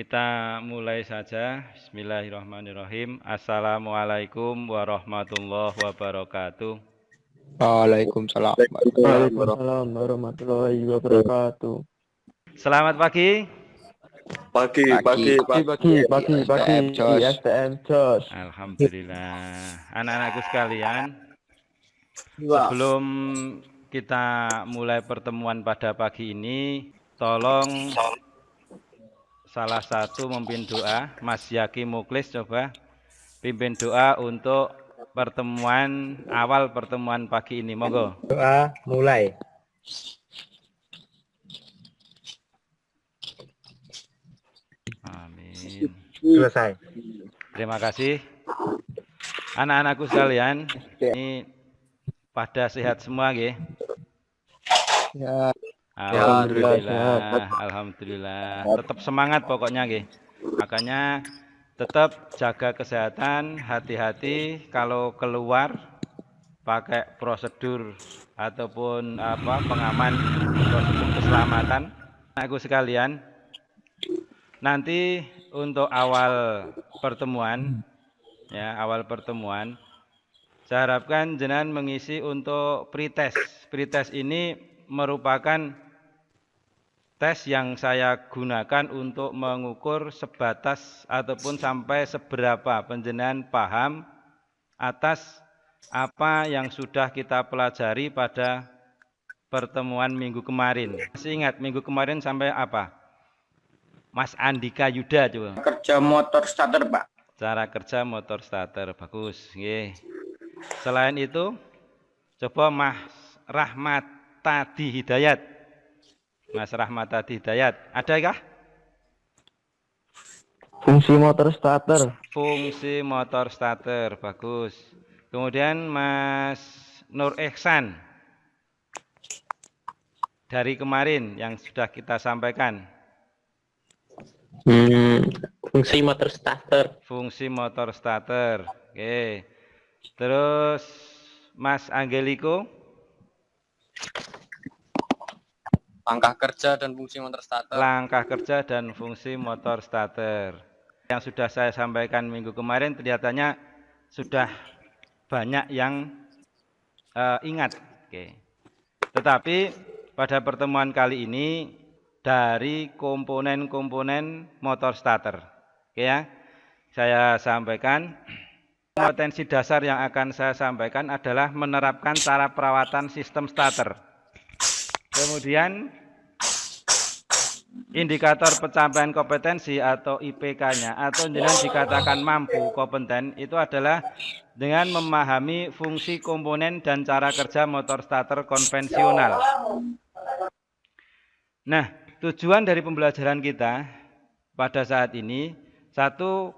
Kita mulai saja. Bismillahirrahmanirrahim. Assalamualaikum warahmatullahi wabarakatuh. Waalaikumsalam warahmatullahi wabarakatuh. Selamat pagi. Pagi. STM Jos. Alhamdulillah. Anak-anakku sekalian, sebelum kita mulai pertemuan pada pagi ini, tolong salah satu memimpin doa, Mas Yaki Muklis, coba pimpin doa untuk awal pertemuan pagi ini. Monggo. Doa mulai. Amin. Selesai. Terima kasih. Anak-anakku sekalian, ini pada sehat semua nggih? Ya. Alhamdulillah. Tetap semangat pokoknya nggih. Makanya tetap jaga kesehatan, hati-hati kalau keluar pakai prosedur ataupun pengaman prosedur keselamatan. Aku sekalian, nanti untuk awal pertemuan saya harapkan jenengan mengisi untuk pretest. Pretest ini merupakan tes yang saya gunakan untuk mengukur sebatas ataupun sampai seberapa penjenengan paham atas apa yang sudah kita pelajari pada pertemuan minggu kemarin. Masih ingat minggu kemarin sampai apa? Mas Andika Yuda coba. Kerja motor starter, Pak. Cara kerja motor starter, bagus. Nggih. Selain itu, coba Mas Rahmat Tadi Hidayat. Mas Rahmat Tadi Hidayat, adakah? Fungsi motor starter. Fungsi motor starter, bagus. Kemudian Mas Nur Ihsan dari kemarin yang sudah kita sampaikan. Fungsi motor starter. Fungsi motor starter. Oke. Terus Mas Anggeliko. Langkah kerja dan fungsi motor starter. Langkah kerja dan fungsi motor starter. Yang sudah saya sampaikan minggu kemarin kelihatannya sudah banyak yang ingat. Oke. Tetapi pada pertemuan kali ini dari komponen-komponen motor starter. Oke ya. Saya sampaikan kompetensi dasar yang akan saya sampaikan adalah menerapkan cara perawatan sistem starter. Kemudian indikator pencapaian kompetensi atau IPK-nya atau dengan dikatakan mampu kompeten itu adalah dengan memahami fungsi komponen dan cara kerja motor starter konvensional. Nah, tujuan dari pembelajaran kita pada saat ini, satu,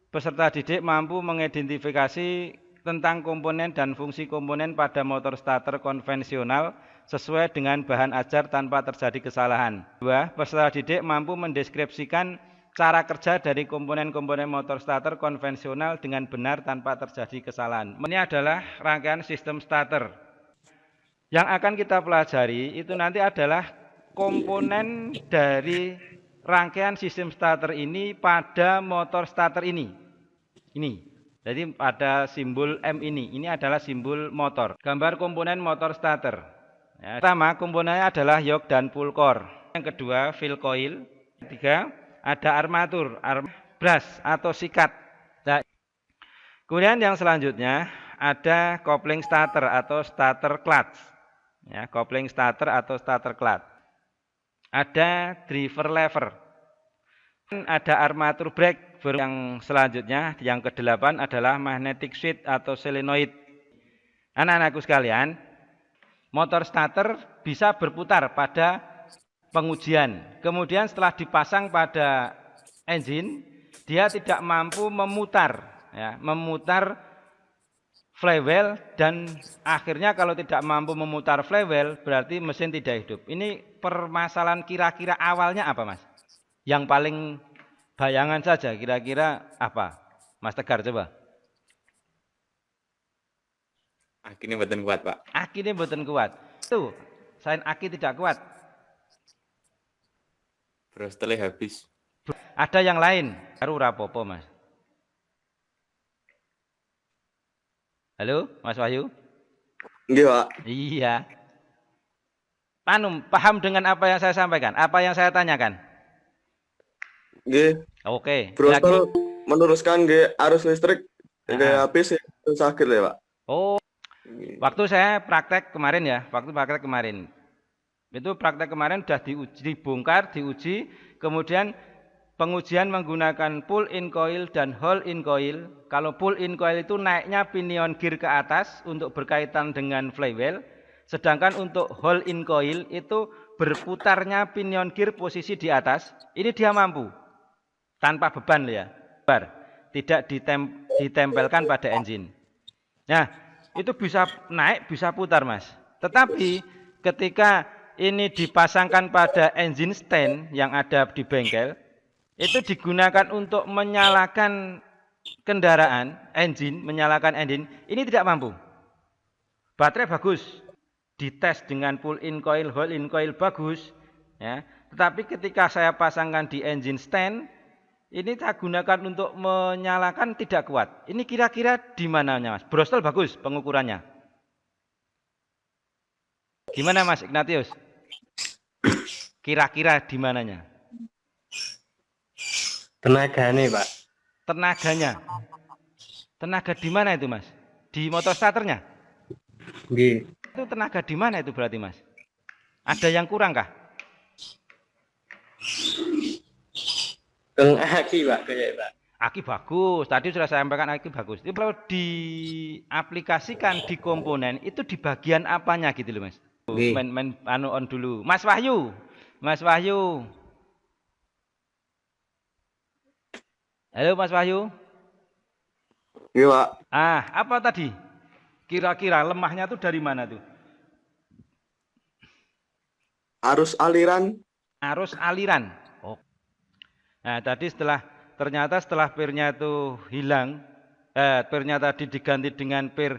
peserta didik mampu mengidentifikasi tentang komponen dan fungsi komponen pada motor starter konvensional sesuai dengan bahan ajar tanpa terjadi kesalahan. Dua, peserta didik mampu mendeskripsikan cara kerja dari komponen-komponen motor starter konvensional dengan benar tanpa terjadi kesalahan. Ini adalah rangkaian sistem starter. Yang akan kita pelajari itu nanti adalah komponen dari rangkaian sistem starter ini pada motor starter ini. Ini. Jadi pada simbol M ini adalah simbol motor. Gambar komponen motor starter. Ya, pertama komponennya adalah yoke dan pull core. Yang kedua fill coil. Ketiga ada armatur, brush atau sikat. Nah, kemudian yang selanjutnya ada coupling starter atau starter clutch. Ya, coupling starter atau starter clutch. Ada driver lever. Ada armatur brake. Yang selanjutnya yang ke-8 adalah magnetic switch atau solenoid. Anak-anakku sekalian, motor starter bisa berputar pada pengujian. Kemudian setelah dipasang pada engine, dia tidak mampu memutar flywheel dan akhirnya kalau tidak mampu memutar flywheel berarti mesin tidak hidup. Ini permasalahan kira-kira awalnya apa, Mas? Yang paling bayangan saja kira-kira apa? Mas Tegar coba. Aki ini mboten kuat, Pak. Aki ini mboten kuat. Tuh, sain aki tidak kuat. Brostelnya habis. Ada yang lain? Baru rapopo, Mas. Halo, Mas Wahyu? Nggih, Pak. Iya. Paham dengan apa yang saya sampaikan? Apa yang saya tanyakan? Nggih. Oke. Brosel meneruskan nggih arus listrik nggih Ah. habis sakit ya, Pak. Oh, waktu saya praktek kemarin ya, itu praktek kemarin sudah dibongkar, diuji, kemudian pengujian menggunakan pull in coil dan hole in coil. Kalau pull in coil itu naiknya pinion gear ke atas untuk berkaitan dengan flywheel, sedangkan untuk hole in coil itu berputarnya pinion gear posisi di atas. Ini dia mampu tanpa beban ya, tidak ditempelkan pada engine. Nah, itu bisa naik, bisa putar, Mas. Tetapi ketika ini dipasangkan pada engine stand yang ada di bengkel, itu digunakan untuk menyalakan kendaraan, menyalakan engine, ini tidak mampu. Baterai bagus, dites dengan pull in coil, hole in coil bagus, ya. Tetapi ketika saya pasangkan di engine stand, ini saya gunakan untuk menyalakan tidak kuat. Ini kira-kira di mananya, Mas? Brosel bagus pengukurannya. Gimana, Mas Ignatius? Kira-kira di mananya? Tenaganya, Pak. Tenaganya. Tenaga di mana itu, Mas? Di motor starternya? Nggih. Itu tenaga di mana itu berarti, Mas? Ada yang kurang kah? Aki, Pak, kayak Pak. Aki bagus. Tadi sudah saya sampaikan aki bagus. Itu kalau diaplikasikan di komponen itu di bagian apanya gitu loh, Mas? Nggih. Main on dulu. Mas Wahyu. Mas Wahyu. Halo Mas Wahyu. Nggih, Pak. Apa tadi? Kira-kira lemahnya tuh dari mana tuh? Arus aliran. Arus aliran. Oh. Nah, tadi ternyata setelah pirnya itu hilang, pirnya tadi diganti dengan pir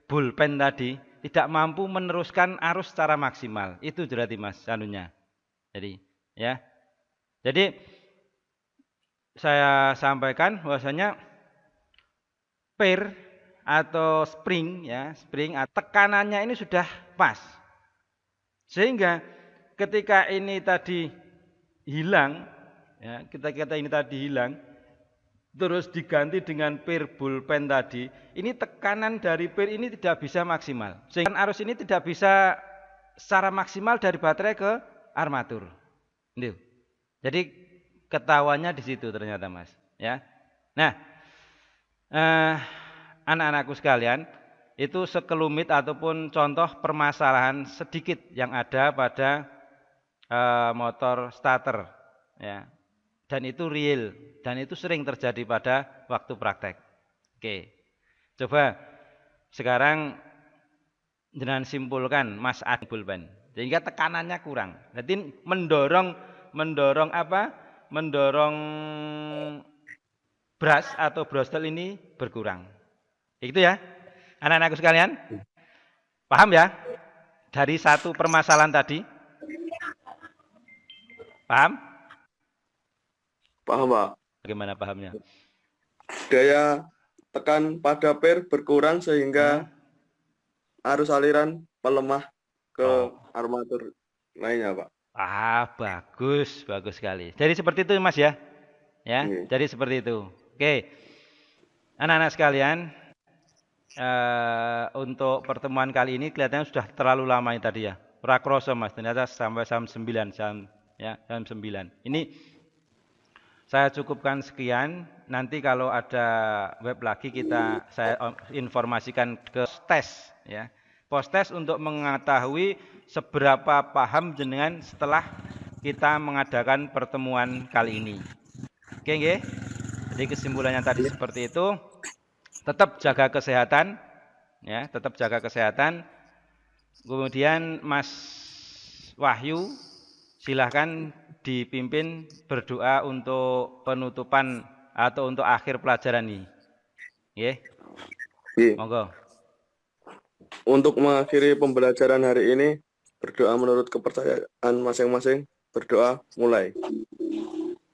bullpen tadi, tidak mampu meneruskan arus secara maksimal. Itu berarti, Mas, anunya. Jadi, ya. Jadi saya sampaikan bahwasanya pir atau spring ya, tekanannya ini sudah pas. Sehingga ketika ini tadi hilang, ya, kita ini tadi hilang, terus diganti dengan pir bullpen tadi, ini tekanan dari pir ini tidak bisa maksimal. Sehingga arus ini tidak bisa secara maksimal dari baterai ke armatur. Jadi ketahuannya di situ ternyata, Mas. Ya. Nah, anak-anakku sekalian, itu sekelumit ataupun contoh permasalahan sedikit yang ada pada motor starter, ya. Dan itu real, dan itu sering terjadi pada waktu praktek. Oke, coba sekarang jangan simpulkan Mas Adbulben, sehingga tekanannya kurang. Jadi mendorong apa? Mendorong brush atau brostel ini berkurang. Itu ya, anak-anakku sekalian, paham ya? Dari satu permasalahan tadi, paham? Paham, Pak. Bagaimana pahamnya? Daya tekan pada pir berkurang sehingga arus aliran melemah ke armatur lainnya, Pak. Bagus sekali. Jadi seperti itu, Mas ya. Ya, jadi seperti itu. Oke. Anak-anak sekalian, untuk pertemuan kali ini kelihatannya sudah terlalu lama tadi ya. Prakroso, Mas, ternyata sampai jam 9 jam 9. Ini saya cukupkan sekian. Nanti kalau ada web lagi saya informasikan ke tes ya. Post-tes untuk mengetahui seberapa paham jenengan setelah kita mengadakan pertemuan kali ini. Oke, nggih? Jadi kesimpulannya tadi seperti itu. Tetap jaga kesehatan, ya, tetap jaga kesehatan. Kemudian Mas Wahyu, silahkan dipimpin berdoa untuk penutupan atau untuk akhir pelajaran ini. Nggih? Monggo. Untuk mengakhiri pembelajaran hari ini, berdoa menurut kepercayaan masing-masing. Berdoa mulai.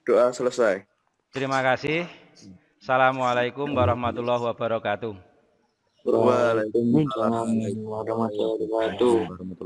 Doa selesai. Terima kasih. Assalamualaikum warahmatullahi wabarakatuh. Waalaikumsalam. Waalaikumsalam warahmatullahi wabarakatuh.